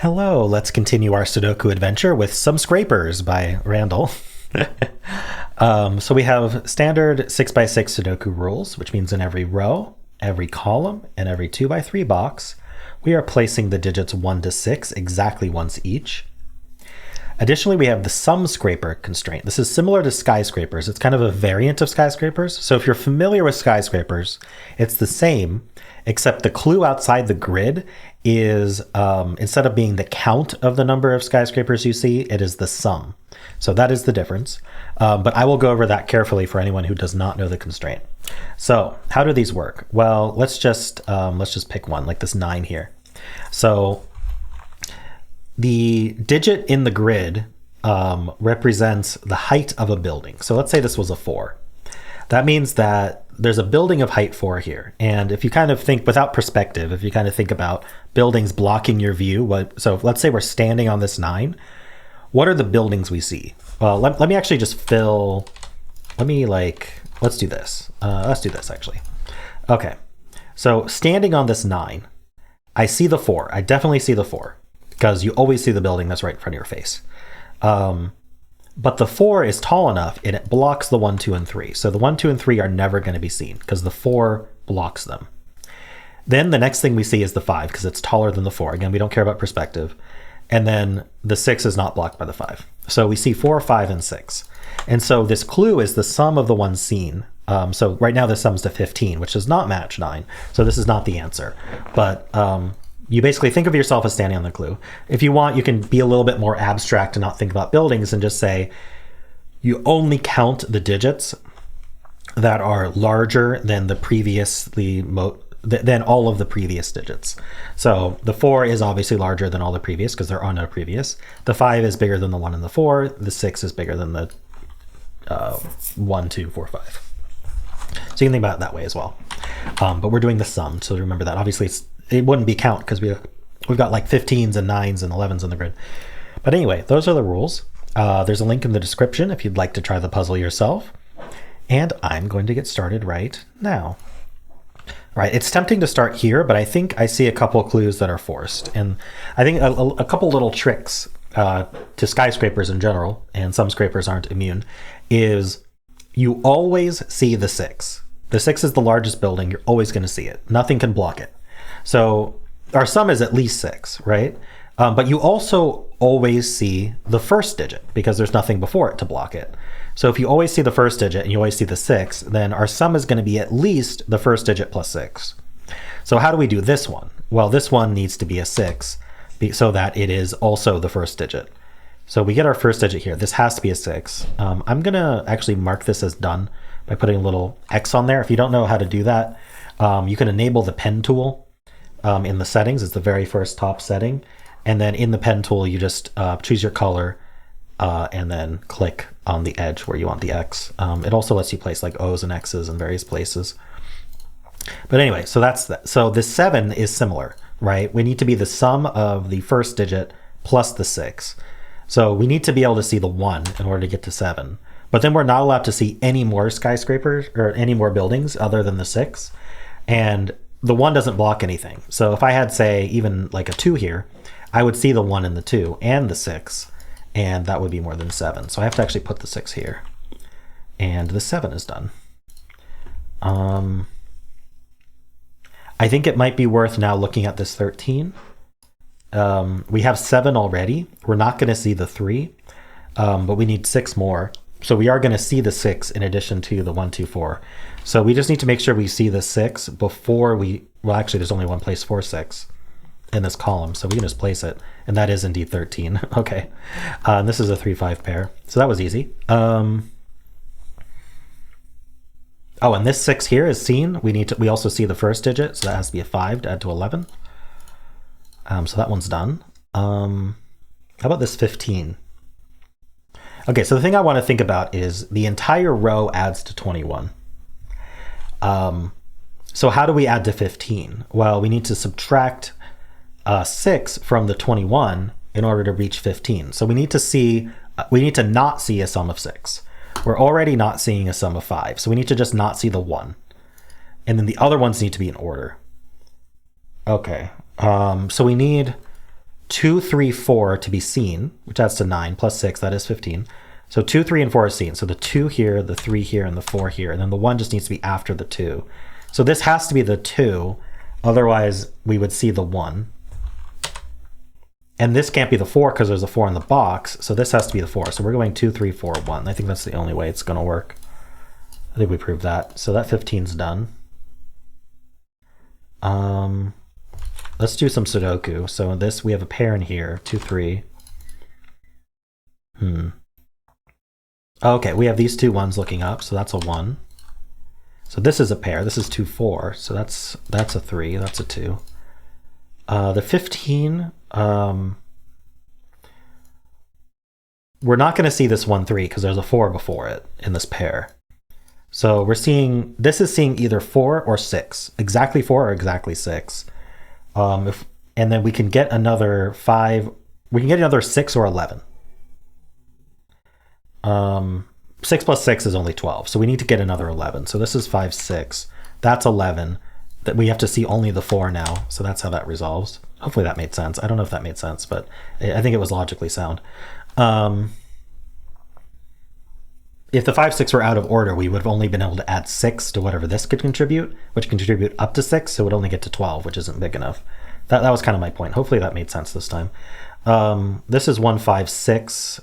Hello, let's continue our Sudoku adventure with some scrapers by Randall. So we have standard 6x6 Sudoku rules, which means in every row, every column, and every 2x3 box, we are placing the digits 1 to 6 exactly once each. Additionally, we have the sum scraper constraint. This is similar to skyscrapers. It's kind of a variant of skyscrapers. So if you're familiar with skyscrapers, it's the same, except the clue outside the grid is instead of being the count of the number of skyscrapers you see, it is the sum. So that is the difference. But I will go over that carefully for anyone who does not know the constraint. So how do these work? Well, let's just pick one, like this 9 here. So the digit in the grid represents the height of a building. So let's say this was a 4. That means that there's a building of height 4 here. And if you kind of think without perspective, if you kind of think about buildings blocking your view, so let's say we're standing on this 9, what are the buildings we see? Well, let me actually just fill, let's do this. Let's do this actually. Okay, so standing on this 9, I see the 4. I definitely see the 4 because you always see the building that's right in front of your face. But the 4 is tall enough and it blocks the 1, 2, and 3. So the 1, 2, and 3 are never going to be seen because the 4 blocks them. Then the next thing we see is the 5 because it's taller than the 4. Again, we don't care about perspective. And then the 6 is not blocked by the 5. So we see 4, 5, and 6. And so this clue is the sum of the ones seen. So right now this sums to 15, which does not match 9. So this is not the answer. But you basically think of yourself as standing on the clue. If you want, you can be a little bit more abstract and not think about buildings and just say you only count the digits that are larger than the than all of the previous digits. So the 4 is obviously larger than all the previous because there are no previous. The 5 is bigger than the 1 and the 4. The 6 is bigger than the 1, 2, 4, 5. So you can think about it that way as well. But we're doing the sum, so remember that. Obviously, it wouldn't be count because we've got like 15s and 9s and 11s in the grid. But anyway, those are the rules. There's a link in the description if you'd like to try the puzzle yourself. And I'm going to get started right now. Right, it's tempting to start here, but I think I see a couple clues that are forced. And I think a couple little tricks to skyscrapers in general, and some scrapers aren't immune, is you always see the 6. The 6 is the largest building. You're always going to see it. Nothing can block it. So our sum is at least 6, right? But you also always see the first digit because there's nothing before it to block it. So if you always see the first digit and you always see the 6, then our sum is going to be at least the first digit plus 6. So how do we do this one? Well, this one needs to be a 6 so that it is also the first digit. So we get our first digit here. This has to be a 6. I'm going to actually mark this as done by putting a little X on there. If you don't know how to do that, you can enable the pen tool in the settings. It's the very first top setting. And then in the pen tool, you just choose your color and then click on the edge where you want the X. It also lets you place like O's and X's in various places. But anyway, so that's that. So this 7 is similar, right? We need to be the sum of the first digit plus the 6. So we need to be able to see the 1 in order to get to 7. But then we're not allowed to see any more skyscrapers or any more buildings other than the 6. And the 1 doesn't block anything. So if I had, say, even like a 2 here, I would see the 1 and the 2 and the 6, and that would be more than 7. So I have to actually put the 6 here. And the 7 is done. I think it might be worth now looking at this 13. We have 7 already. We're not going to see the 3, but we need 6 more. So we are going to see the 6 in addition to the 1, 2, 4. So we just need to make sure we see the 6 before well, actually, there's only one place for 6 in this column. So we can just place it. And that is indeed 13. Okay. And this is a 3, 5 pair. So that was easy. Oh, and this 6 here is seen. We also see the first digit. So that has to be a 5 to add to 11. So that one's done. How about this 15? Okay, so the thing I want to think about is the entire row adds to 21. So how do we add to 15? Well, we need to subtract 6 from the 21 in order to reach 15. So we need to not see a sum of 6. We're already not seeing a sum of 5. So we need to just not see the 1. And then the other ones need to be in order. Okay, so we need 2, 3, 4 to be seen, which adds to 9, plus 6, that is 15. So 2, 3, and 4 are seen. So the 2 here, the 3 here, and the 4 here. And then the 1 just needs to be after the 2. So this has to be the 2. Otherwise, we would see the 1. And this can't be the 4 because there's a 4 in the box. So this has to be the 4. So we're going 2, 3, 4, 1. I think that's the only way it's going to work. I think we proved that. So that 15's done. Let's do some Sudoku. So in this, we have a pair in here, 2, 3. Okay, we have these two ones looking up, so that's a 1. So this is a pair. This is 2, 4. So that's a 3. That's a 2. The 15. We're not going to see this 1, 3 because there's a 4 before it in this pair. So we're seeing, this is seeing either 4 or 6, exactly 4 or exactly 6. And then we can get another 5, we can get another 6 or 11. 6 plus 6 is only 12, so we need to get another 11. So this is 5, 6. That's 11. That we have to see only the 4 now, so that's how that resolves. Hopefully that made sense. I don't know if that made sense, but I think it was logically sound. If the 5, 6 were out of order, we would have only been able to add 6 to whatever this could contribute, which can contribute up to 6, so it would only get to 12, which isn't big enough. That was kind of my point. Hopefully that made sense this time. This is 1, 5, 6.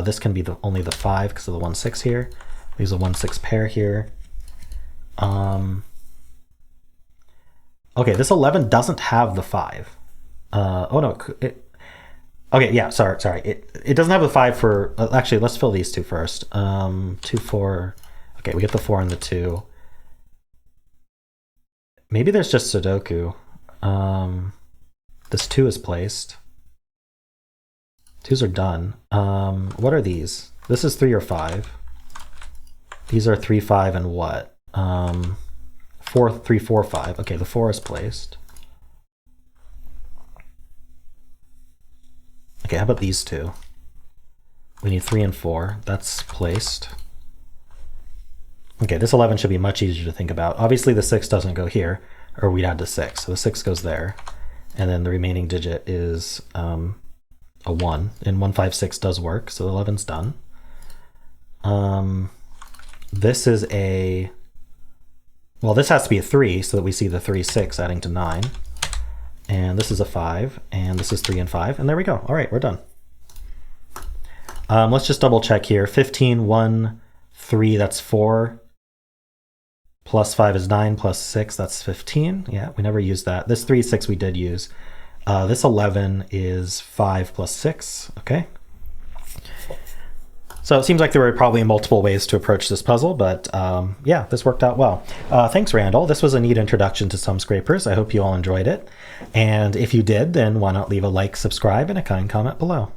This can be only the 5 because of the 1, 6 here. There's a 1, 6 pair here. Okay, this 11 doesn't have the 5. Oh no, okay, yeah, sorry. It doesn't have the 5 for, actually, let's fill these two first. 2, 4, okay, we get the 4 and the 2. Maybe there's just Sudoku. This 2 is placed. 2s are done. What are these? This is 3 or 5. These are 3, 5, and what? 4, 3, 4, 5. Okay, the 4 is placed. Okay, how about these two? We need 3 and 4. That's placed. Okay, this 11 should be much easier to think about. Obviously the 6 doesn't go here, or we'd add the 6. So the 6 goes there. And then the remaining digit is a 1. And 1, 5, 6 does work, so the 11's done. This is a... Well, this has to be a 3, so that we see the 3, 6 adding to 9. And this is a 5, and this is 3 and 5, and there we go. All right, we're done. Let's just double check here. 15, 1, 3, that's 4. Plus 5 is 9, plus 6, that's 15. Yeah, we never used that. This 3, 6 we did use. This 11 is 5 plus 6, okay. So it seems like there were probably multiple ways to approach this puzzle, but yeah, this worked out well. Thanks, Randall. This was a neat introduction to Sum Scrapers. I hope you all enjoyed it. And if you did, then why not leave a like, subscribe, and a kind comment below.